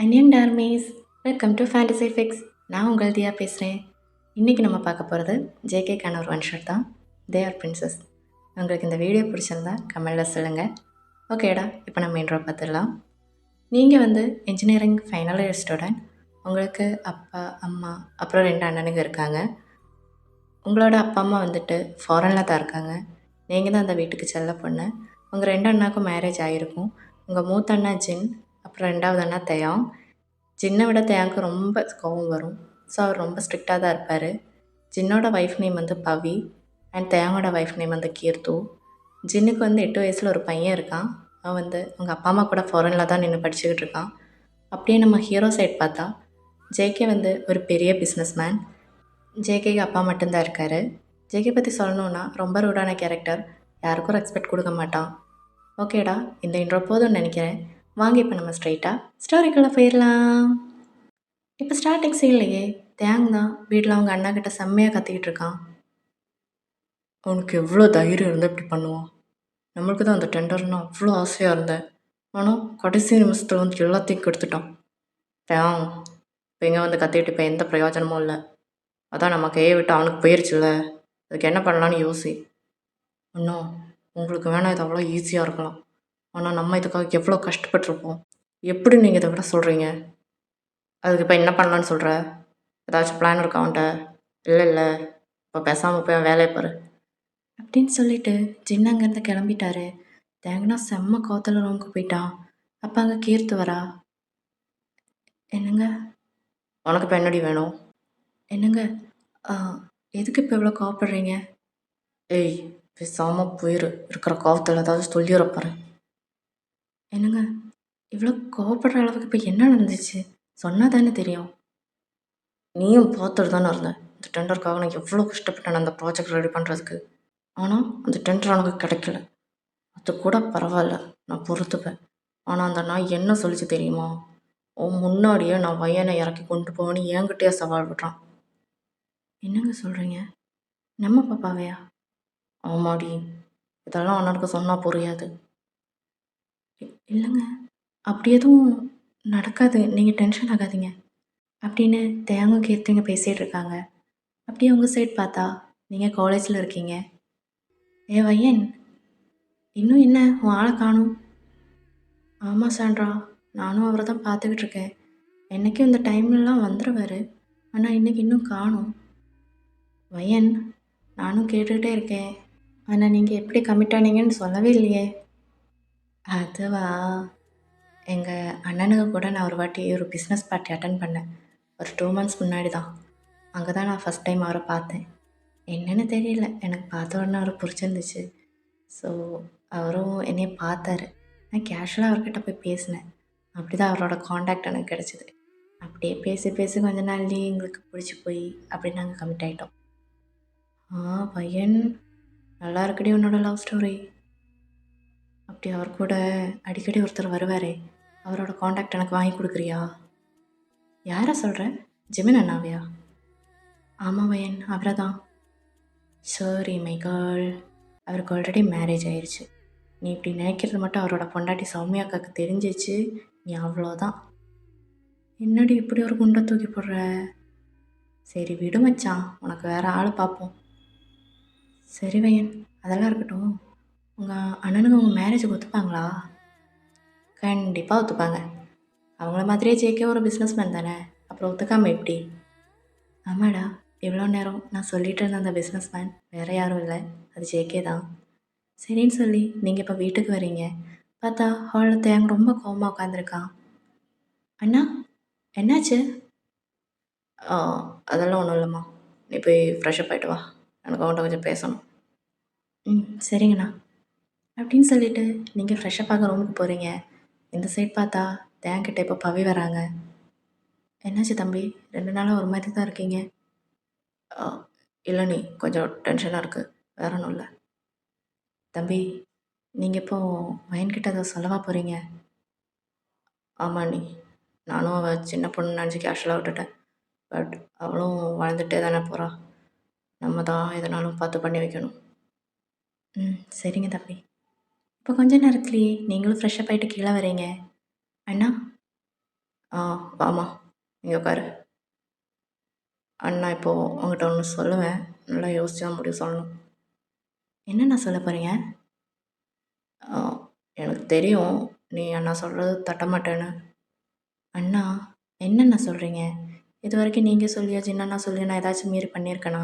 அன்யன் டார்மீஸ் welcome to fantasy fix. நான் உங்கள் தியா பேசுகிறேன். இன்றைக்கி நம்ம பார்க்க போகிறது ஜேகேக்கான ஒரு ஒன் ஷாட் தான். They are princess. உங்களுக்கு இந்த வீடியோ பிடிச்சிருந்தா கமெண்டில் சொல்லுங்கள். ஓகேடா, இப்போ நம்ம இன்ட்ரோ பார்த்துடலாம். நீங்கள் இன்ஜினியரிங் ஃபைனல் இயர் ஸ்டூடெண்ட். உங்களுக்கு அப்பா அம்மா அப்புறம் 2 அண்ணனுங்க இருக்காங்க. உங்களோட அப்பா அம்மா ஃபாரினில் தான் இருக்காங்க. நீங்கள் தான் அந்த வீட்டுக்கு செல்ல பொண்ணு. உங்கள் 2 அண்ணாக்கும் மேரேஜ் ஆகிருக்கும். உங்கள் மூத்த அண்ணா ஜின், அப்புறம் 2வது அண்ணா தயாங். ஜின்னை விட தயாங்க்கு ரொம்ப கோவம் வரும். ஸோ அவர் ரொம்ப ஸ்ட்ரிக்டாக தான் இருப்பார். ஜின்னோட ஒய்ஃப் நேம் பவி அண்ட் தயாங்கோட ஒய்ஃப் நேம் கீர்த்து. ஜின்னுக்கு 8 வயசில் ஒரு பையன் இருக்கான். அவன் அவங்க அப்பா அம்மா கூட ஃபாரினில் தான் நின்று படிச்சுக்கிட்டு இருக்கான். அப்படியே நம்ம ஹீரோ சைட் பார்த்தா ஜேகே ஒரு பெரிய பிஸ்னஸ் மேன். ஜேகேக்கு அப்பா மட்டும்தான் இருக்கார். ஜேகே பற்றி சொல்லணுன்னா ரொம்ப ரூடான கேரக்டர், யாருக்கும் ரெஸ்பெக்ட் கொடுக்க மாட்டான். ஓகேடா, இந்த இன்ட்ரோ போதும்னு நினைக்கிறேன். வாங்க இப்போ நம்ம ஸ்ட்ரைட்டாக ஸ்டோரிக்குள்ளே போயிடலாம். இப்போ ஸ்டார்டிங் சீன்லையே தேங் தான் வீட்டில் அவங்க அண்ணா கிட்ட செம்மையாக கத்திக்கிட்டு இருக்கான். அவனுக்கு எவ்வளோ தைரியம் இருந்தால் இப்படி பண்ணுவான். நம்மளுக்கு தான் அந்த டெண்டர்னா அவ்வளோ ஆசையாக இருந்தேன். ஆனால் கடைசி நிமிஷத்தில் எல்லாத்தையும் கெடுத்துட்டான். தேங் இப்போ இங்கே கத்திக்கிட்டு இப்போ எந்த பிரயோஜனமும் இல்லை. அதான் நம்ம கையை விட்டு அவனுக்கு போயிருச்சுல்ல, அதுக்கு என்ன பண்ணலான்னு யோசி. இன்னும் உங்களுக்கு வேணால் இது அவ்வளோ ஈஸியாக இருக்கலாம். ஆனால் நம்ம இதுக்காக எவ்வளோ கஷ்டப்பட்டுருப்போம். எப்படி நீங்கள் இதை விட சொல்கிறீங்க? அதுக்கு இப்போ என்ன பண்ணலான்னு சொல்கிற? ஏதாச்சும் பிளான் இருக்கா அவன்கிட்ட? இல்லை இப்போ பேசாமல் போய் வேலையை பாரு அப்படின்னு சொல்லிட்டு ஜின் அங்கேருந்து கிளம்பிட்டாரு. தேங்கனா செம்ம கோத்தல ரூமுக்கு போயிட்டான். அப்போ அங்கே கீர்த்து வரா. என்னங்க உனக்கு இப்போ என்னடி வேணும்? என்னங்க எதுக்கு இப்போ இவ்வளோ கோவப்படுறீங்க? ஏய், பேசாமல் போயிரு, இருக்கிற கோவத்தில் ஏதாவது சொல்லிடுறப்பாரு. என்னங்க இவ்வளோ கோவப்படுற அளவுக்கு இப்போ என்ன நடந்துச்சு சொன்னால் தானே தெரியும். நீயும் பார்த்துட்டு தானே இருந்தேன். இந்த டெண்டருக்காக நான் எவ்வளோ கஷ்டப்பட்டேன் அந்த ப்ராஜெக்ட் ரெடி பண்ணுறதுக்கு. ஆனால் அந்த டெண்டர் எனக்கு கிடைக்கல. அது கூட பரவாயில்ல, நான் பொறுத்துப்பேன். ஆனால் அந்த நாய் என்ன சொல்லிச்சு தெரியுமா? முன்னாடியே நான் வயனை இறக்கி கொண்டு போவேன்னு என்கிட்டயே சவால் விடுறான். என்னங்க சொல்கிறீங்க? நம்ம பாப்பாவையா? ஆமாடி, இதெல்லாம் அண்ணனுக்கு சொன்னால் புரியாது. இல்லைங்க, அப்படி எதுவும் நடக்காது, நீங்கள் டென்ஷன் ஆகாதீங்க அப்படின்னு தேங்கும் கீர்த்திங்க பேசிகிட்டு இருக்காங்க. அப்படியே உங்கள் சைட் பார்த்தா நீங்கள் காலேஜில் இருக்கீங்க. ஏ வையன், இன்னும் என்ன உன் ஆளை காணும்? ஆமாம் சாண்ட்ரா, நானும் அவரை தான் பார்த்துக்கிட்டு இருக்கேன். என்றைக்கும் இந்த டைம்லலாம் வந்துடுவார், ஆனால் இன்றைக்கி இன்னும் காணும். வையன், நானும் கேட்டுக்கிட்டே இருக்கேன், ஆனால் நீங்கள் எப்படி கமிட் ஆனீங்கன்னு சொல்லவே இல்லையே. அதுவா, எங்கள் அண்ணனுக்கு கூட நான் ஒரு வாட்டி ஒரு பிஸ்னஸ் பார்ட்டி அட்டன் பண்ணேன். ஒரு 2 months முன்னாடி தான். அங்கே தான் நான் ஃபஸ்ட் டைம் அவரை பார்த்தேன். என்னென்னு தெரியல, எனக்கு பார்த்த உடனே அவரை பிடிச்சிருந்துச்சு. ஸோ அவரும் என்னையை பார்த்தாரு. நான் கேஷுவலாக அவர்கிட்ட போய் பேசினேன். அப்படி தான் அவரோட காண்டாக்ட் எனக்கு கிடச்சிது. அப்படியே பேசி பேசி கொஞ்ச நாள்லேயே எங்களுக்கு பிடிச்சி போய் அப்படி நாங்கள் கமிட் ஆகிட்டோம். பையன் நல்லா இருக்கடி உன்னோட லவ் ஸ்டோரி. அப்படி அவர் கூட அடிக்கடி ஒருத்தர் வருவார், அவரோட காண்டாக்ட் எனக்கு வாங்கி கொடுக்குறியா? யாரை சொல்கிற? ஜிமின் அண்ணாவையா? ஆமாம் பையன், அவரை தான். சாரி மை கேர்ள், அவருக்கு ஆல்ரெடி மேரேஜ் ஆயிடுச்சு. நீ இப்படி நினைக்கிறது மட்டும் அவரோட பொண்டாட்டி சௌமியாக்காக்கு தெரிஞ்சிச்சு, நீ அவ்வளோதான். என்னடி இப்படி ஒரு குண்டை தூக்கி போடுற? சரி விடு மச்சான், உனக்கு வேறு ஆள் பார்ப்போம். சரி வையன், அதெல்லாம் இருக்கட்டும். உங்கள் அண்ணனுக்கு உங்கள் மேரேஜுக்கு ஒத்துப்பாங்களா? கண்டிப்பாக ஒத்துப்பாங்க. அவங்கள மாதிரியே ஜேகே ஒரு பிஸ்னஸ் மேன் தானே, அப்புறம் ஒத்துக்காமல் எப்படி? ஆமாடா, இவ்வளோ நேரம் நான் சொல்லிகிட்டு இருந்த அந்த பிஸ்னஸ் மேன் வேறு யாரும் இல்லை, அது ஜேகே தான். சரின்னு சொல்லி நீங்கள் இப்போ வீட்டுக்கு வரீங்க. பார்த்தா ஹாலில் தேங்க ரொம்ப கோவமாக உட்காந்துருக்கான். அண்ணா என்னாச்சு? அதெல்லாம் ஒன்றும் இல்லைம்மா, நீ போய் ஃப்ரெஷ்அப் ஆகிட்டு வா, எனக்கு அவன்கிட்ட கொஞ்சம் பேசணும். சரிங்கண்ணா அப்படின்னு சொல்லிவிட்டு நீங்கள் ஃப்ரெஷ்அப் ஆக ரூமுக்கு போகிறீங்க. இந்த சைட் பார்த்தா தேங்கிட்ட இப்போ பவி வராங்க. என்னாச்சு தம்பி, 2 நாளாக ஒரு மாதிரி தான் இருக்கீங்க? இல்லை நீ கொஞ்சம் டென்ஷனாக இருக்குது, வேற ஒன்றும் இல்லை. தம்பி, நீங்கள் இப்போது வயன்கிட்ட அதை சொல்லவா போகிறீங்க? ஆமாம் நீ, நானும் அவள் சின்ன பொண்ணு நினச்சி கேஷுவலாக விட்டுட்டேன். பட் அவளும் வளர்ந்துட்டே தானே போகிறா, நம்ம தான் எதனாலும் பார்த்து பண்ணி வைக்கணும். சரிங்க தம்பி. இப்போ கொஞ்ச நேரத்துலேயே நீங்களும் ஃப்ரெஷ்அப் ஆகிட்டு கீழே வரீங்க. அண்ணா ஆ வாம்மா, இங்கே உட்காரு. அண்ணா இப்போது உங்கள்கிட்ட ஒன்று சொல்லுவேன், நல்லா யோசிச்சு தான் முடிவு சொல்லணும். என்னண்ணா சொல்ல போகிறீங்க? ஆ, எனக்கு தெரியும் நீ அண்ணா சொல்கிறது தட்ட மாட்டேன்னு. அண்ணா, என்னண்ணா சொல்கிறீங்க? இது வரைக்கும் நீங்கள் சொல்லியோ சின்னண்ணா சொல்லியோ நான் ஏதாச்சும் மீறி பண்ணியிருக்கேனா?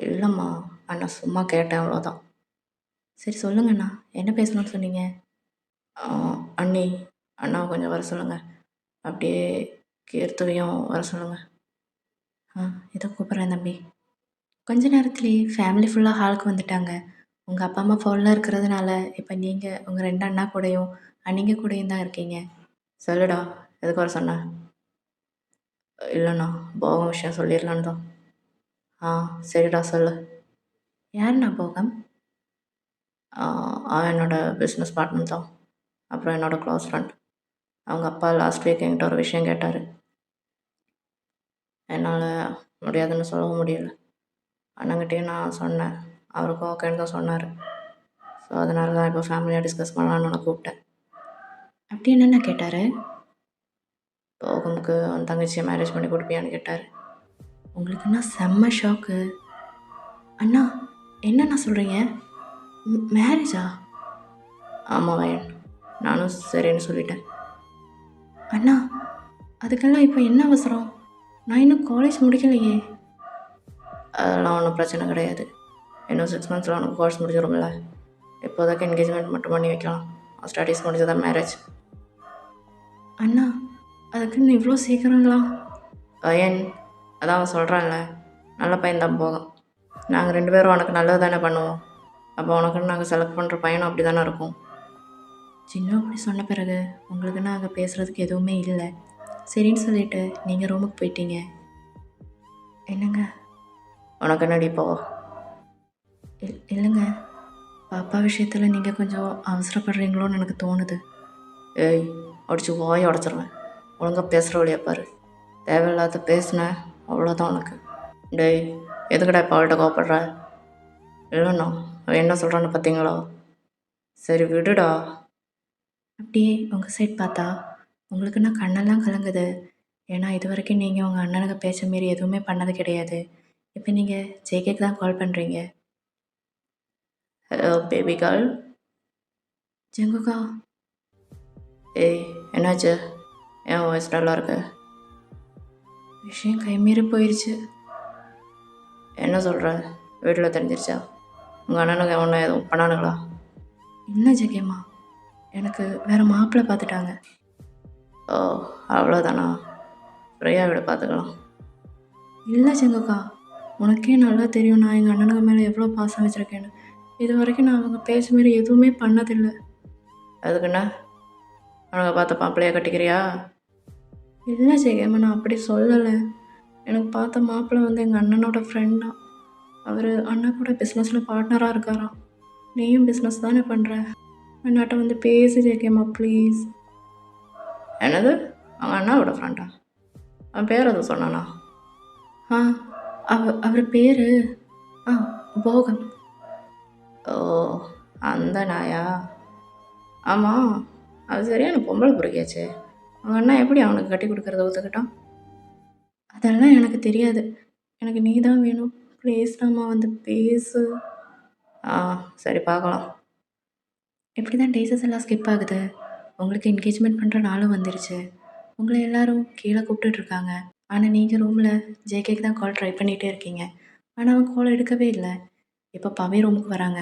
இல்லைம்மா, அண்ணா சும்மா கேட்டேன் அவ்வளோதான். சரி சொல்லுங்கண்ணா, என்ன பேசணும்னு சொன்னீங்க? ஆ, அண்ணி, அண்ணாவை கொஞ்சம் வர சொல்லுங்கள். அப்படியே கீர்த்தவையும் வர சொல்லுங்கள். இதோ கூப்பிட்றேன் தம்பி. கொஞ்ச நேரத்துலேயே ஃபேமிலி ஃபுல்லாக ஹாலுக்கு வந்துட்டாங்க. உங்கள் அப்பா அம்மா ஃபோனில் இருக்கிறதுனால இப்போ நீங்கள் உங்கள் 2 அண்ணா கூடயும் அண்ணிங்க கூடயும் தான் இருக்கீங்க. சொல்லுடா, எதுக்கு வர சொன்ன? இல்லைண்ணா, போகம் விஷயம் சொல்லிடலான்னு தான். சரிடா சொல்லு. யாருண்ணா போகம்? அவன் என்னோட பிஸ்னஸ் பார்ட்னர் தான். அப்புறம் என்னோட க்ளோஸ் ஃப்ரெண்ட். அவங்க அப்பா லாஸ்ட் வீக் என்கிட்ட ஒரு விஷயம் கேட்டார். என்னால் முடியாதுன்னு சொல்லவும் முடியல. அண்ணங்கிட்டேயும் நான் சொன்னேன். அவருக்கும் ஓகேன்னு தான் சொன்னார். ஸோ அதனால தான் இப்போ ஃபேமிலியாக டிஸ்கஸ் பண்ணலான்னு உன்னை கூப்பிட்டேன். அப்படி என்னென்ன கேட்டார்? போகமுக்கு அவன் தங்கச்சியை மேரேஜ் பண்ணி கொடுப்பியான்னு கேட்டார். உங்களுக்குன்னா செம்ம ஷாக்கு. அண்ணா, என்னண்ணா சொல்கிறீங்க? மேரேஜா? ஆமாம் வயன், நானும் சரின்னு சொல்லிட்டேன். அண்ணா, அதுக்கெல்லாம் இப்போ என்ன அவசரம்? நான் இன்னும் காலேஜ் முடிக்கலையே. அதெல்லாம் ஒன்றும் பிரச்சனை கிடையாது. இன்னும் 6 monthஸில் உனக்கு கோர்ஸ் முடிஞ்சிடும்ல. இப்போதைக்கு என்கேஜ்மெண்ட் மட்டும் பண்ணி வைக்கலாம். Studies முடிஞ்சதான் marriage. அண்ணா, அதுக்குன்னு இவ்வளோ சீக்கிரங்களா? பையன் அதான் அவன் சொல்கிறான்ல, நல்ல பையன் தான் போகும். நாங்கள் 2 பேரும் உனக்கு நல்லது தானே பண்ணுவோம். அப்போ உனக்குன்னு நாங்கள் செலக்ட் பண்ணுற பையனும் அப்படி தானே இருக்கும். சின்ன அப்படி சொன்ன பிறகு உங்களுக்குன்னு அங்கே பேசுகிறதுக்கு எதுவுமே இல்லை. சரின்னு சொல்லிவிட்டு நீங்கள் ரூமுக்கு போயிட்டீங்க. என்னங்க உனக்கு என்னடி இப்போ? இல்லைங்க, பாப்பா விஷயத்தில் நீங்கள் கொஞ்சம் அவசரப்படுறீங்களோன்னு எனக்கு தோணுது. ஏய், அடிச்சு வாயை உடச்சிருவேன். ஒழுங்காக பேசுகிற வழியா பாரு. தேவையில்லாத பேசுனேன் அவ்வளோதான் உனக்கு. டேய், எதுக்கடா இப்போ அவள்கிட்ட கோவப்படுற? இல்லைண்ணா, அவன் என்ன சொல்கிறான்னு பார்த்தீங்களா? சரி விடுடா. அப்படியே உங்கள் சைட் பார்த்தா உங்களுக்குன்னா கண்ணெல்லாம் கலங்குது. ஏன்னா இது வரைக்கும் நீங்கள் உங்கள் அண்ணனுக்கு பேச்ச மீறி எதுவுமே பண்ணது கிடையாது. இப்போ நீங்கள் ஜேகேக்கு தான் கால் பண்ணுறீங்க. Hello baby girl. ஜங்குக்கா. ஏய், என்னாச்சு? என் வாய்ஸ் நல்லா இருக்கு. விஷயம் கைமீறி போயிடுச்சு. என்ன சொல்கிற? வீட்டில் தெரிஞ்சிருச்சா? உங்கள் அண்ணனுக்கு ஒன்று எதுவும் பண்ணானுங்களா? இல்லை ஜெகேம்மா, எனக்கு வேறு மாப்பிள்ளை பார்த்துட்டாங்க. ஓ, அவ்வளோதானா? ஃப்ரீயாக விட பார்த்துக்கலாம். இல்லை ஜங்குக்கா, உனக்கே நல்லா தெரியும் நான் எங்கள் அண்ணனுக்கு மேலே எவ்வளோ பாசம் வச்சுருக்கேன்னு. இது வரைக்கும் நான் அவங்க பேச மாரி எதுவுமே பண்ணதில்லை. அதுக்குண்ணா அவனுங்க பார்த்த மாப்பிள்ளையாக கட்டிக்கிறியா? இல்லை ஜெகேம்மா, நான் அப்படி சொல்லலை. எனக்கு பார்த்த மாப்பிள்ளை வந்து எங்கள் அண்ணனோட ஃப்ரெண்ட் தான். அவர் அண்ணா கூட பிஸ்னஸில் பார்ட்னராக இருக்காராம். நீயும் பிஸ்னஸ் தானே பண்ணுற? அண்ணாட்ட வந்து பேசி ஜெகேம்மா ப்ளீஸ். என்னது, அவன் அண்ணாவோட ஃப்ரெண்டா? அவன் பேர் எதுவும் சொன்னானா? அவர் பேர் போகம். ஓ, அந்த நாயா? ஆமாம், அது சரியான பொம்பளை பிடிக்காச்சு. அவங்க அண்ணா எப்படி அவனுக்கு கட்டி கொடுக்குறத ஒத்துக்கிட்டான்? அதெல்லாம் எனக்கு தெரியாது. எனக்கு நீ தான் வேணும். ப்ளீஸ் அம்மா வந்து பேசு. சரி பார்க்கலாம். இப்படி தான் டேஸஸ் எல்லாம் ஸ்கிப் ஆகுது. உங்களுக்கு என்கேஜ்மெண்ட் பண்ணுற நாளும் வந்துருச்சு. உங்களை எல்லோரும் கீழே கூப்பிட்டுட்ருக்காங்க. ஆனால் நீங்கள் ரூமில் ஜேகேக்கு தான் கால் ட்ரை பண்ணிகிட்டே இருக்கீங்க. ஆனால் அவன் கால் எடுக்கவே இல்லை. இப்போ பவி ரூமுக்கு வராங்க.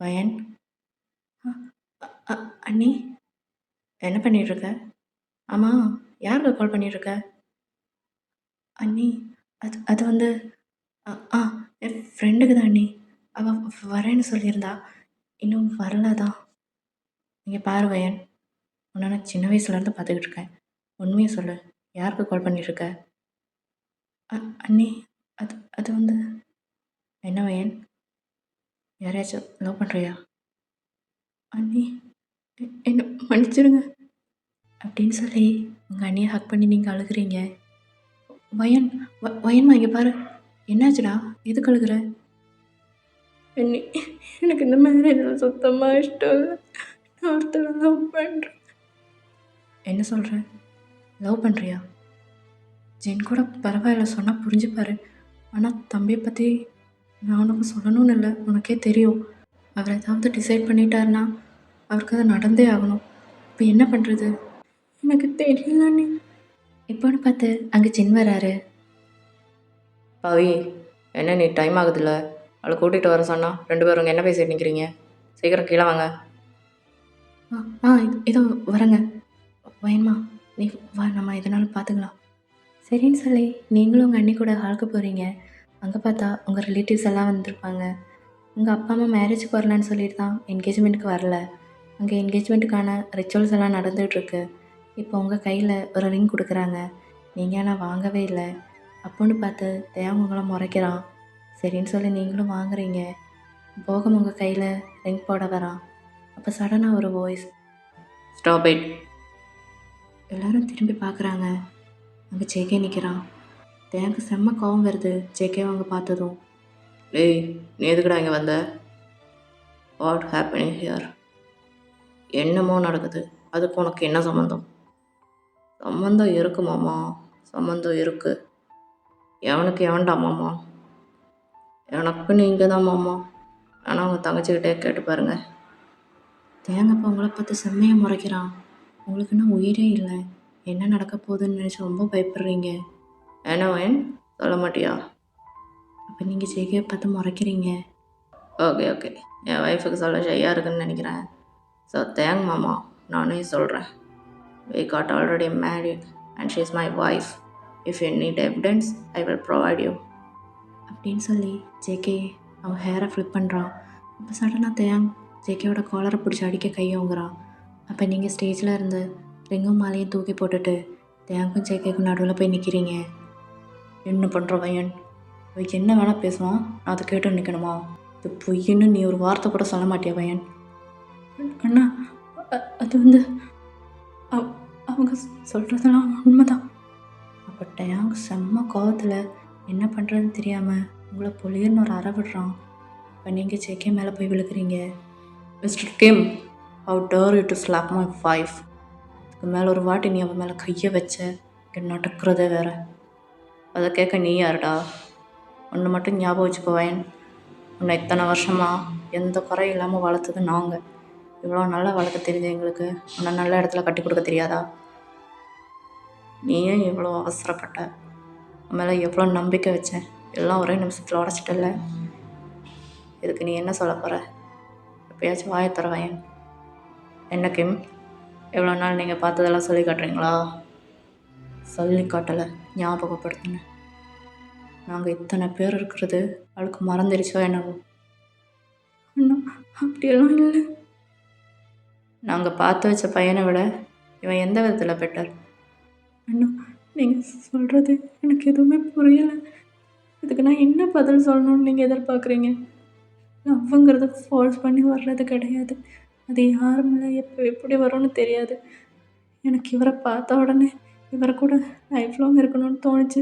பயன், அண்ணி என்ன பண்ணிகிட்ருக்க? ஆமாம், யாருக்கு கால் பண்ணிகிட்ருக்க? அண்ணி, அது வந்து என் ஃப்ரெண்டுக்கு தான் அண்ணி. அவள் வரேன்னு சொல்லியிருந்தா, இன்னும் வரல தான். நீங்கள் பாரு வயன், உன்னை நான் சின்ன வயசுலேருந்து பார்த்துக்கிட்டு இருக்கேன். உண்மையை சொல்லு, யாருக்கு கால் பண்ணிகிட்ருக்க? அண்ணி, அது வந்து என்ன வயன், யாரையாச்சும் லவ் பண்ணுறியா? அண்ணி, என்ன மன்னிச்சிடுங்க அப்படின்னு சொல்லி உங்கள் அண்ணியை ஹக் பண்ணி நீங்கள் அழுகிறீங்க. வயன், வயன்மா இங்கே பாரு, என்னாச்சுடா, எதுக்கு அழுகிற? அண்ணி, எனக்கு இந்த மாதிரி இதில் சுத்தமாக இஷ்டம் இல்லை. நான் ஒருத்தர் லவ் பண்ணுறேன். என்ன சொல்கிற? லவ் பண்ணுறியா? ஜென் கூட பரவாயில்ல, சொன்னால் புரிஞ்சுப்பாரு. ஆனால் தம்பியை பற்றி நான் உனக்கு சொல்லணும்னு இல்லை, உனக்கே தெரியும். அவர் ஏதாவது டிசைட் பண்ணிட்டாருன்னா அவருக்கு அது நடந்தே ஆகணும். இப்போ என்ன பண்ணுறது? எனக்கு தெரியல நீ. இப்போன்னு பார்த்து அங்கே ஜென் வராரு. பவி, என்ன நீ டைம் ஆகுதுல்ல, அவளை கூட்டிகிட்டு வர சொன்னா 2 பேரும் இங்கே என்ன பேசிட்டு நிற்கிறீங்க? சீக்கிரம் கீழே வாங்க. இதோ வரேங்க. வயன்மா, நீ வா, நம்ம எதனாலும் பார்த்துக்கலாம். சரின்னு சொல்லி நீங்களும் உங்கள் அண்ணி கூட ஹாலுக்கு போகிறீங்க. அங்கே பார்த்தா உங்கள் ரிலேட்டிவ்ஸ் எல்லாம் வந்திருப்பாங்க. உங்கள் அப்பா அம்மா மேரேஜுக்கு வரலான்னு சொல்லிட்டு தான் என்கேஜ்மெண்ட்டுக்கு வரல. அங்கே என்கேஜ்மெண்ட்டுக்கான ரிச்சுவல்ஸ் எல்லாம் நடந்துகிட்ருக்கு. இப்போ உங்கள் கையில் ஒரு ரிங் கொடுக்குறாங்க. நீங்கள் ஆனால் வாங்கவே இல்லை. அப்போன்னு பார்த்து தேவன் உங்களை முறைக்கிறான். சரின்னு சொல்லி நீங்களும் வாங்குறீங்க. போகம் உங்கள் கையில் ரிங் போட வரான். அப்போ சடனாக ஒரு வாய்ஸ், ஸ்டாப் இட். எல்லோரும் திரும்பி பார்க்குறாங்க. அங்கே ஜேகே நிற்கிறான். தேங்க்கு செம்ம கோவம் வருது ஜேகே அவங்க பார்த்ததும். டேய், நீ எதுக்குடா இங்கே வந்த? What happening here? என்னமோ நடக்குது, அதுக்கு உனக்கு என்ன சம்மந்தம்? சம்மந்தம் இருக்கு மாமா, சம்மந்தம் இருக்கு. எவனுக்கு எவன்டா மாமா? எனக்கு நீங்கள் தான் மாமா. ஆனால் அவங்க தங்கச்சிக்கிட்டே கேட்டு பாருங்க. தேங்கப்பா உங்களை பார்த்து செம்மையாக முறைக்கிறான். உங்களுக்குன்னா உயிரே இல்லை. என்ன நடக்க போகுதுன்னு நினச்சி ரொம்ப பயப்படுறீங்க. என்ன வேன் சொல்ல மாட்டியா? அப்போ நீங்கள் ஜேகேயை பார்த்து முறைக்கிறீங்க. ஓகே ஓகே, என் ஒய்ஃபுக்கு சொல்ல ஷையாக இருக்குன்னு நினைக்கிறேன். ஸோ தேங்க் மாமா, நானே சொல்கிறேன். We got already married and she is my wife. If you need evidence, I will provide you. அப்படின்னு சொல்லி ஜேகே அவன் ஹேரை ஃப்ளிப் பண்ணுறான். அப்போ சடனாக தேங் ஜேகேயோட காலரை பிடிச்சி அடிக்க கையோங்கிறான். அப்போ நீங்கள் ஸ்டேஜில் இருந்து ரிங்கும் மாலையும் தூக்கி போட்டுட்டு தேங்கும் ஜேகேக்கும் நடுவில் போய் நிற்கிறீங்க. என்ன பண்ணுற பையன்? என்ன வேணால் பேசுவான், நான் அதை கேட்டு நிற்கணுமா? இது பொய்ன்னு நீ ஒரு வார்த்தை கூட சொல்ல மாட்டியா பையன்? அண்ணா, அது வந்து அவங்க சொல்கிறதெல்லாம் உண்மைதான். அப்போ டேங் செம்ம கோவத்தில் என்ன பண்ணுறதுன்னு தெரியாமல் உங்களை பொலியர்னு ஒரு அறை விடுறான். இப்போ நீங்கள் ஜேகே மேலே போய் விழுக்கிறீங்க. Mister Kim, how dare you to slap my wife? இதுக்கு மேலே ஒரு வாட்டி நீ அவன் மேலே கையை வச்ச இங்கே நடக்கிறதே வேறு. அதை கேட்க நீ யாருடா? ஒன்று மட்டும் ஞாபகம் வச்சுக்கோவேன், உன்னை இத்தனை வருஷமாக எந்த குறையும் இல்லாமல் வளர்த்தது நாங்கள். இவ்வளோ நல்லா வளர்க்க தெரியுது எங்களுக்கு, உன்னை நல்ல இடத்துல கட்டி கொடுக்க தெரியாதா? நீ ஏன் இவ்வளோ அவசரப்பட்ட? உன் மேலே எவ்வளோ நம்பிக்கை வச்சேன், எல்லாம் ஒரே நிமிஷத்தில் உடச்சிட்டல. இதுக்கு நீ என்ன சொல்ல போகிற? எப்பயாச்சும் வாயை தரவேன். என்ன கிம், எவ்வளோ நாள் நீங்கள் பார்த்ததெல்லாம் சொல்லி காட்டுறீங்களா? சொல்லி காட்டலை, ஞாபகப்படுத்தினேன். நாங்கள் இத்தனை பேர் இருக்கிறது அவளுக்கு மறந்துடுச்சோ என்னவோ? இன்னும் அப்படியெல்லாம் இல்லை. நாங்கள் பார்த்து வச்ச பையனை விட இவன் எந்த விதத்தில் பெட்டர்? அண்ணா, நீங்கள் சொல்கிறது எனக்கு எதுவுமே புரியலை. இதுக்கு நான் என்ன பதில் சொல்லணும்னு நீங்கள் எதிர்பார்க்குறீங்க? லவ்வுங்கிறது ஃபோர்ஸ் பண்ணி வர்றது கிடையாது. அது யாரும் இல்லை, எப்போ எப்படி வரும்னு தெரியாது. எனக்கு இவரை பார்த்த உடனே இவரை கூட லைஃப் லாங் இருக்கணும்னு தோணுச்சு.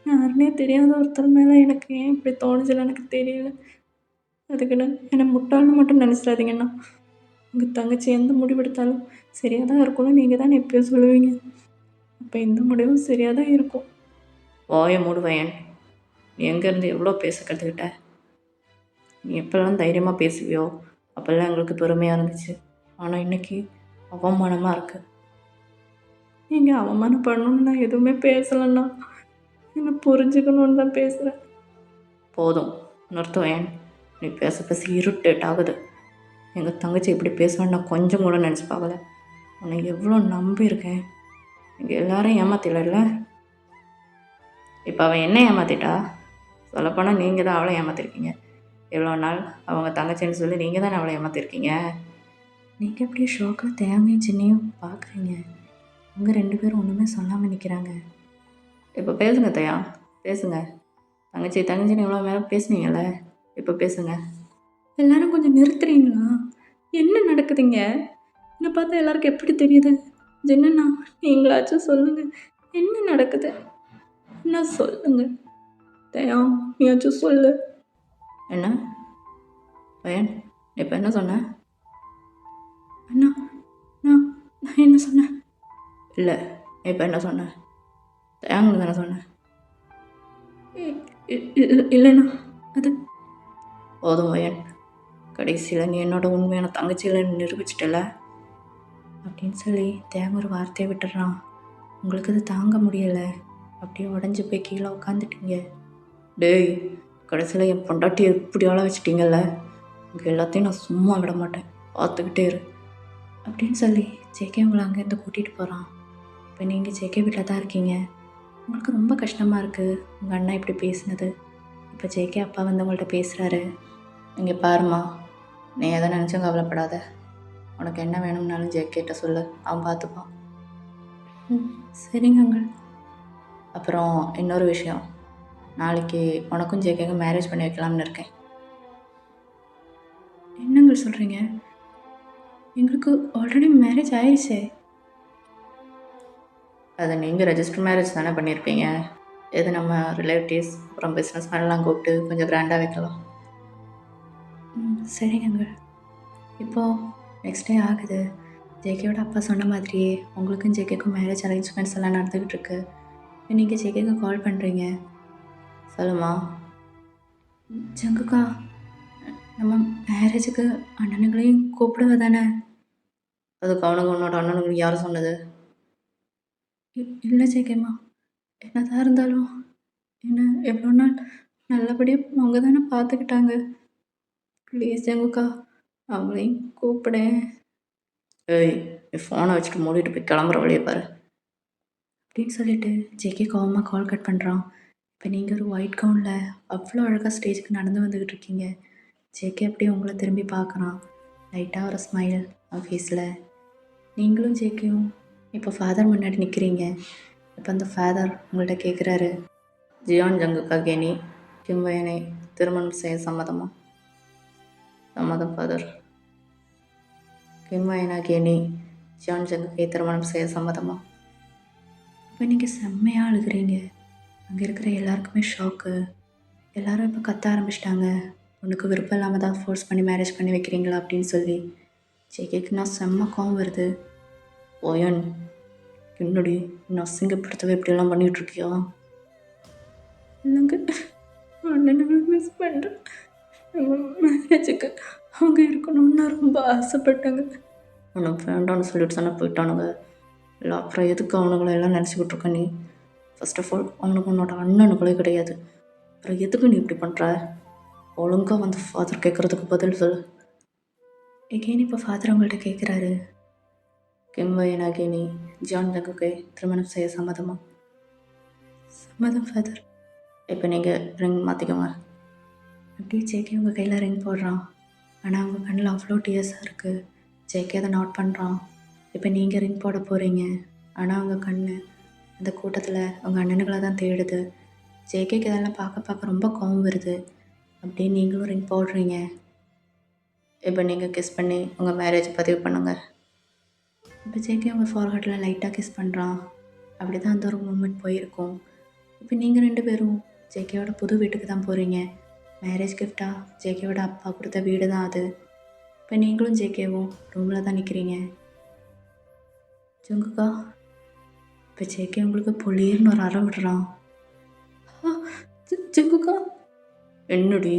யாருன்னே தெரியாத ஒருத்தர் மேலே எனக்கு ஏன் இப்படி தோணுச்சுன்னு எனக்கு தெரியல. அதுக்குன்னு என்னை முட்டாள்னு மட்டும் நினச்சிடாதீங்கண்ணா. உங்கள் தங்கச்சி எந்த முடிவெடுத்தாலும் சரியாக தான் இருக்கும்னு நீங்கள் தான் எப்பயோ சொல்லுவீங்க. அப்போ இந்த முடிவும் சரியாக தான் இருக்கும். வாயை மூடுவேன். நீ எங்கேருந்து எவ்வளோ பேச கற்றுக்கிட்ட? நீ எப்போல்லாம் தைரியமாக பேசுவியோ அப்போல்லாம் எங்களுக்கு பெருமையாக இருந்துச்சு. ஆனால் இன்றைக்கி அவமானமாக இருக்குது. நீங்கள் அவமானம் பண்ணணுன்னு நான் எதுவுமே பேசலைண்ணா. என்னை புரிஞ்சுக்கணுன்னு தான் பேசுகிறேன். போதும், நிறுத்துவேன். நீ பேச பேச இரிட்டேட் ஆகுது. எங்கள் தங்கச்சி இப்படி பேசுவேன்னு நான் கொஞ்சம் கூட நினச்சி பார்க்கல. உன்னை எவ்வளோ நம்பியிருக்கேன். நீங்கள் எல்லாரும் ஏமாத்திடல. இப்போ அவன் என்ன ஏமாத்திட்டா? சொல்லப்போனால் நீங்கள் தான் அவளை ஏமாத்திருக்கீங்க. எவ்வளோ நாள் அவங்க தங்கச்சின்னு சொல்லி நீங்கள் தானே அவளை ஏமாத்திருக்கீங்க. நீங்கள் எப்படி ஷோக்கில் தேவையும் சின்னையும் பார்க்குறீங்க? உங்கள் 2 பேரும் ஒன்றுமே சொல்லாமல் நிற்கிறாங்க. இப்போ பேசுங்க தயா, பேசுங்க. தங்கச்சின்னு எவ்வளோ நேரம் பேசுனீங்கல்ல, இப்போ பேசுங்க. எல்லாரும் கொஞ்சம் நிறுத்துறீங்களா? என்ன நடக்குதுங்க? என்னை பார்த்தா எல்லாருக்கும் எப்படி தெரியுது? ஜென்னண்ணா, நீங்களாச்சும் சொல்லுங்கள், என்ன நடக்குது? என்ன சொல்லுங்கள் தயா, நீயாச்சும் சொல்லு. என்ன பையன், இப்போ என்ன சொன்ன? அண்ணா, நான் என்ன சொன்னேன்? இல்லை, இப்போ என்ன சொன்னேன்? தேங்கன்னு தானே சொன்னேன். இல்லைண்ணா, அது போதும் வயன். கடைசியில் நீ என்னோட உண்மையான தங்கச்சியில் நிரூபிச்சிட்டல அப்படின்னு சொல்லி தேங்க ஒரு வார்த்தையை விட்டுறான். உங்களுக்கு அது தாங்க முடியலை, அப்படியே உடஞ்சி போய் கீழே உட்காந்துட்டீங்க. டேய், கடைசியில் என் பொண்டாட்டியை இப்படி ஆள வச்சிட்டிங்கல்ல, உங்கள் எல்லாத்தையும் நான் சும்மா விட மாட்டேன், பார்த்துக்கிட்டே இரு அப்படின்னு சொல்லி ஜேகே உங்களை அங்கேருந்து கூட்டிகிட்டு போகிறான். இப்போ நீங்கள் ஜேகே வீட்டில் தான் இருக்கீங்க. உங்களுக்கு ரொம்ப கஷ்டமாக இருக்குது உங்கள் அண்ணா இப்படி பேசினது. இப்போ ஜேகே அப்பா வந்து உங்கள்கிட்ட பேசுகிறாரு. இங்கே பாருமா, நீ எதை நினச்சும் கவலைப்படாத. உனக்கு என்ன வேணும்னாலும் ஜேகேட்ட சொல்லு, அவன் பார்த்துப்பான். சரிங்க அங்கிள். அப்புறம் இன்னொரு விஷயம், நாளைக்கு உனக்கும் ஜேகேக்கும் மேரேஜ் பண்ணி வைக்கலாம்னு இருக்கேன். என்னங்க சொல்கிறீங்க? எங்களுக்கு ஆல்ரெடி மேரேஜ் ஆயிடுச்சே. அதை நீங்கள் ரெஜிஸ்டர் மேரேஜ் தானே பண்ணியிருப்பீங்க. எது நம்ம ரிலேட்டிவ்ஸ் அப்புறம் பிஸ்னஸ் மேனெலாம் கூப்பிட்டு கொஞ்சம் கிராண்டாக வைக்கலாம். சரிங்க அங்கிள். இப்போது நெக்ஸ்ட் டே ஆகுது. ஜேகேவோட அப்பா சொன்ன மாதிரியே உங்களுக்கும் ஜேகேக்கும் மேரேஜ் அரேஞ்ச்மெண்ட்ஸ் எல்லாம் நடந்துக்கிட்டு இருக்கு. நீங்கள் ஜேகேக்கு கால் பண்ணுறீங்க. சொல்லுமா. ஜங்குக்கா, நம்ம மேரேஜுக்கு அண்ணனுங்களையும் கூப்பிடுவ தானே? அதுக்கு அவனுக்கு உன்னோட அண்ணனுக்கு யார் சொன்னது? இல்லை ஜேகேம்மா, என்னதான் இருந்தாலும் என்ன எவ்வளோ நாள் நல்லபடியாக அவங்க தானே பார்த்துக்கிட்டாங்க. ப்ளீஸ் ஜங்குக்கா, அவங்களையும் கூப்பிடேன். ஏய், நீ ஃபோனை வச்சுட்டு மூடிட்டு போய் கிளம்புற வழியை பாரு அப்படின்னு சொல்லிட்டு ஜேகே கோவமாக கால் கட் பண்ணுறான். இப்போ நீங்கள் ஒரு ஒயிட் கவுனில் அவ்வளோ அழகாக ஸ்டேஜுக்கு நடந்து வந்துக்கிட்டு இருக்கீங்க. ஜேகே அப்படியே உங்களை திரும்பி பார்க்குறான். லைட்டாக ஒரு ஸ்மைல் அவன் ஃபேஸில். நீங்களும் ஜேகேயும் இப்போ ஃபாதர் முன்னாடி நிற்கிறீங்க. இப்போ அந்த ஃபாதர் உங்கள்கிட்ட கேட்குறாரு, ஜியான் ஜங்குக்கா கேனி கிம்வயனை திருமணம் செய்ய சம்மதமா? சம்மதம் ஃபாதர். கிம்வயனா கேனி ஜியான் ஜங்குக்கை திருமணம் செய்ய சம்மதமா? இப்போ நீங்கள் செம்மையாக அழுகிறீங்க. அங்கே இருக்கிற எல்லாருக்குமே ஷாக்கு. எல்லோரும் இப்போ கத்த ஆரம்பிச்சிட்டாங்க, உனக்கு விருப்பம் இல்லாமல் தான் ஃபோர்ஸ் பண்ணி மேரேஜ் பண்ணி வைக்கிறீங்களா அப்படின்னு சொல்லி. ஜேகேக்கு நான் செம்ம கோவம் வருது. ஓயன், என்னடி நான் அசிங்கப்படுத்தவே இப்படியெல்லாம் பண்ணிகிட்ருக்கியா? இல்லைங்க, அண்ணனை மிஸ் பண்ணுறேன். மேரேஜுக்கு அவங்க இருக்கணும்னு நான் ரொம்ப ஆசைப்பட்டேங்க. உனக்கு வேண்டாம்னு சொல்லிட்டு தானே போயிட்டானுங்க. இல்லை அப்புறம் எதுக்கு அவனுங்களை எல்லாம் நினச்சிக்கிட்டு இருக்க நீ? ஃபர்ஸ்ட் ஆஃப் ஆல் அவனுக்கு உன்னோட அண்ணனுங்களே கிடையாது. அப்புறம் எதுக்கு நீ இப்படி பண்ணுற? ஒழுங்காக வந்து ஃபாதர் கேட்குறதுக்கு பதில் சொல்லு. எகேன் இப்போ ஃபாதர் அவங்கள்ட்ட கேட்குறாரு, கிம்வயனா கேனி ஜான் ஜங்குக்கை திருமணம் செய்ய சம்மதமா? சம்மதம் ஃபாதர். இப்போ நீங்கள் ரிங் மாற்றிக்கோங்க. அப்படியே ஜேகே உங்கள் கையில் ரிங் போடுறான். ஆனால் அவங்க கண்ணில் அவ்வளோ டியர்ஸாக இருக்குது. ஜேகே அதை நோட் பண்ணுறான். இப்போ நீங்கள் ரிங் போட போகிறீங்க. ஆனால் அவங்க கண் அந்த கூட்டத்தில் அவங்க அண்ணனுங்களை தான் தேடுது. ஜேகேக்கு இதெல்லாம் பார்க்க ரொம்ப கோவம் வருது. அப்படியே நீங்களும் ரிங் போடுறீங்க. இப்போ நீங்கள் கிஸ் பண்ணி உங்கள் மேரேஜ் பதிவு பண்ணுங்கள். இப்போ ஜேகே உங்கள் ஃபார்ஹெட்டில் லைட்டாக கிஸ் பண்ணுறான். அப்படி தான் அந்த ஒரு மூமெண்ட் போயிருக்கும். இப்போ நீங்கள் 2 பேரும் ஜேகேவோட புது வீட்டுக்கு தான் போகிறீங்க. மேரேஜ் கிஃப்டாக ஜேகேவோட அப்பா கொடுத்த வீடு தான் அது. இப்போ நீங்களும் ஜேகேவும் ரூமில் தான் நிற்கிறீங்க. ஜங்குக்கா, இப்போ ஜேகே உங்களுக்கு பொலியர்னு ஒரு அறை விடுறான். ஜங்குக்கா, என்னடி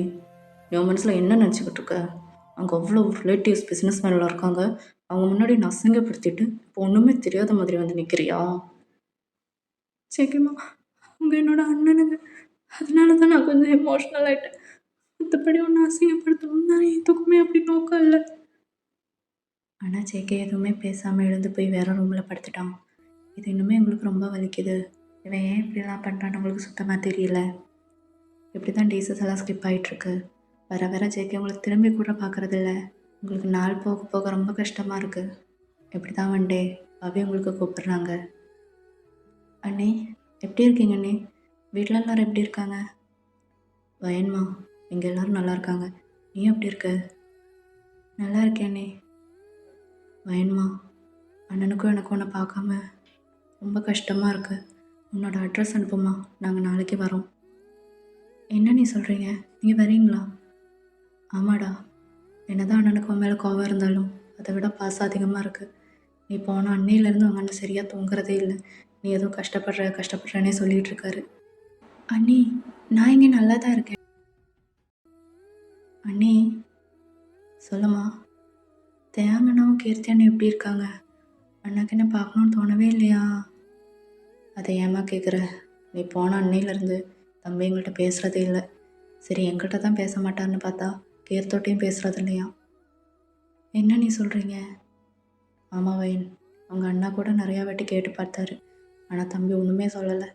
என் மனசில் என்ன நினச்சிக்கிட்டு இருக்க? அங்கே அவ்வளோ ரிலேட்டிவ்ஸ் பிஸ்னஸ் மேனில் இருக்காங்க. அவங்க முன்னாடி நான் அசிங்கப்படுத்திட்டு இப்போ ஒன்றுமே தெரியாத மாதிரி வந்து நிற்கிறியா? ஜேகேம்மா, அவங்க என்னோட அண்ணனுங்க, அதனால தான் நான் கொஞ்சம் எமோஷ்னல் ஆகிட்டேன். மற்றபடி ஒன்று அசிங்கப்படுத்தணும்னு நான் எதுக்குமே அப்படி நோக்கம் இல்லை. ஆனால் ஜேகே எதுவுமே பேசாமல் எழுந்து போய் வேறு ரூமில் படுத்துட்டான். இது இன்னுமே உங்களுக்கு ரொம்ப வலிக்குது. இவன் ஏன் இப்படிலாம் பண்ணுறான்னு உங்களுக்கு சுத்தமாக தெரியல. இப்படி தான் டேஸஸ் எல்லாம் ஸ்கிப் ஆகிட்டுருக்கு. வர ஜேகே உங்களுக்கு திரும்பி கூட பார்க்குறதில்ல. உங்களுக்கு நாள் போக போக ரொம்ப கஷ்டமாக இருக்குது. இப்படி தான் ஒன் டே பவி உங்களுக்கு கூப்பிட்றாங்க. அண்ணே, எப்படி இருக்கீங்க அண்ணே? வீட்டில் எல்லோரும் எப்படி இருக்காங்க? வயன்மா, இங்கே எல்லோரும் நல்லா இருக்காங்க. நீ எப்படி இருக்க? நல்லா இருக்கேன் அண்ணே. வயன்மா, அண்ணனுக்கும் எனக்கும் உன்னை பார்க்காம ரொம்ப கஷ்டமாக இருக்குது. உன்னோட அட்ரஸ் அனுப்புமா, நாங்கள் நாளைக்கு வரோம். என்ன நீ சொல்கிறீங்க? நீங்கள் வரீங்களா? ஆமாடா, என்ன தான் அண்ணனுக்கு உன் மேலே கோவம் இருந்தாலும் அதை விட பாசம் அதிகமாக இருக்குது. நீ போன அன்னையிலேருந்து உங்கள் அண்ணன் சரியாக தூங்குறதே இல்லை. நீ ஏதோ கஷ்டப்படுறேன்னே சொல்லிகிட்டு இருக்காரு. அண்ணி, நான் இங்கே நல்லா தான் இருக்கேன். அண்ணி, சொல்லுமா. தேங்கண்ணாவும் கீர்த்தி அண்ணன் எப்படி இருக்காங்க? அண்ணாக்கு என்ன பார்க்கணுன்னு தோணவே இல்லையா? அதை ஏம்மா கேட்குற? நீ போன அன்னையிலேருந்து தம்பி எங்கள்கிட்ட பேசுகிறதே இல்லை. சரி, எங்கிட்ட தான் பேச மாட்டார்னு பார்த்தா கீர்த்தோட்டையும் பேசுகிறது இல்லையா? என்ன நீ சொல்கிறீங்க? ஆமாம் வயன், அவங்க அண்ணா கூட நிறையா வாட்டி கேட்டு பார்த்தாரு. ஆனால் தம்பி ஒன்றுமே சொல்லலை.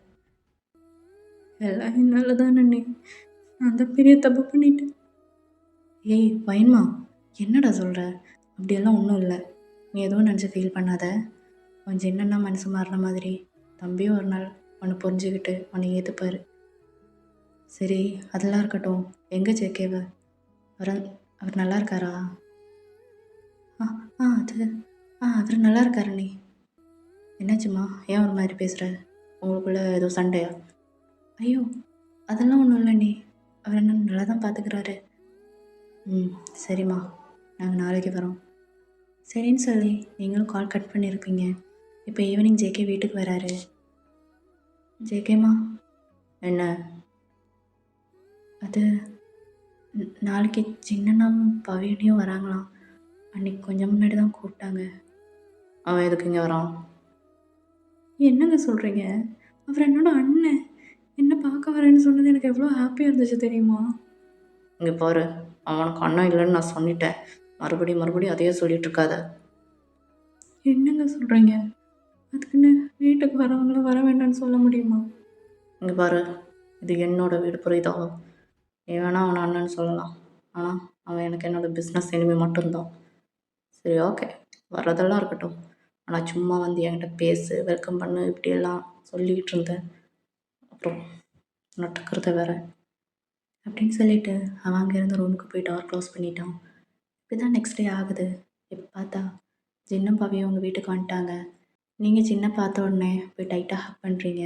எல்லாம் என்னால் தான் அண்ணி, நான் தான் பெரிய தப்பு பண்ணிட்டேன். ஏய் வயன்மா, என்னடா சொல்கிற? அப்படியெல்லாம் ஒன்றும் இல்லை. நீ எதுவும் நினச்சி ஃபீல் பண்ணாத. கொஞ்சம் என்னென்னா மனசு மாறின மாதிரி தம்பியும் ஒரு நாள் உன்னை புரிஞ்சுக்கிட்டு உன்னை ஏற்றுப்பார். சரி, அதெல்லாம் இருக்கட்டும். எங்கே ஜேகேவ? அவர் அவர் நல்லா இருக்காரா? ஆ ஆ அது அவர் நல்லா இருக்காரு நீ. என்னாச்சும்மா, ஏன் ஒரு மாதிரி பேசுகிற? உங்களுக்குள்ளே ஏதோ சண்டையா? ஐயோ, அதெல்லாம் ஒன்றும் இல்லை நீ. அவர் என்ன நல்லா தான் பார்த்துக்கிறாரு. சரிம்மா, நாங்கள் நாளைக்கு வரோம். சரின்னு சொல்லி நீங்களும் கால் கட் பண்ணியிருப்பீங்க. இப்போ ஈவினிங் ஜேகே வீட்டுக்கு வராரு. ஜேகேம்மா, என்ன? அது நாளைக்கு சின்னண்ணாவும் பவியனையும் வராங்களாம். அன்னைக்கு கொஞ்சம் முன்னாடி தான் கூப்பிட்டாங்க. அவன் எதுக்கு இங்கே வரான்? என்னங்க சொல்கிறீங்க? அவர் என்னோட அண்ணன். என்ன பார்க்க வரேன்னு சொன்னது எனக்கு எவ்வளோ ஹாப்பியாக இருந்துச்சு தெரியுமா? இங்கே பாரு, அவனுக்கு அண்ணன் இல்லைன்னு நான் சொல்லிட்டேன். மறுபடியும் அதையே சொல்லிட்டு இருக்காத. என்னங்க சொல்கிறீங்க? அதுக்குன்னு வீட்டுக்கு வரவங்கள வர வேண்டாம்னு சொல்ல முடியுமா? இங்கே பாரு, இது என்னோட வீடு, புரியுதா? நீ வேணா அவனை அண்ணன்னு சொல்லலாம். ஆனால் அவன் எனக்கு என்னோடய பிஸ்னஸ் எனிமே மட்டும்தான். சரி, ஓகே, வர்றதெல்லாம் இருக்கட்டும். ஆனால் சும்மா வந்து என்கிட்ட பேசு, வெல்கம் பண்ணு, இப்படியெல்லாம் சொல்லிக்கிட்டு இருந்தேன். அப்புறம் நட்டுக்கிறத வேற அப்படின்னு சொல்லிட்டு அவன் அங்கேருந்து ரூமுக்கு போய் டோர் க்ளோஸ் பண்ணிட்டான். இப்படி தான் நெக்ஸ்ட் டே ஆகுது. இப்போ பார்த்தா சின்ன பாவியும் உங்கள் வீட்டுக்கு வந்துட்டாங்க. நீங்கள் சின்ன பார்த்த உடனே போய் டைட்டாக ஹக் பண்ணுறீங்க.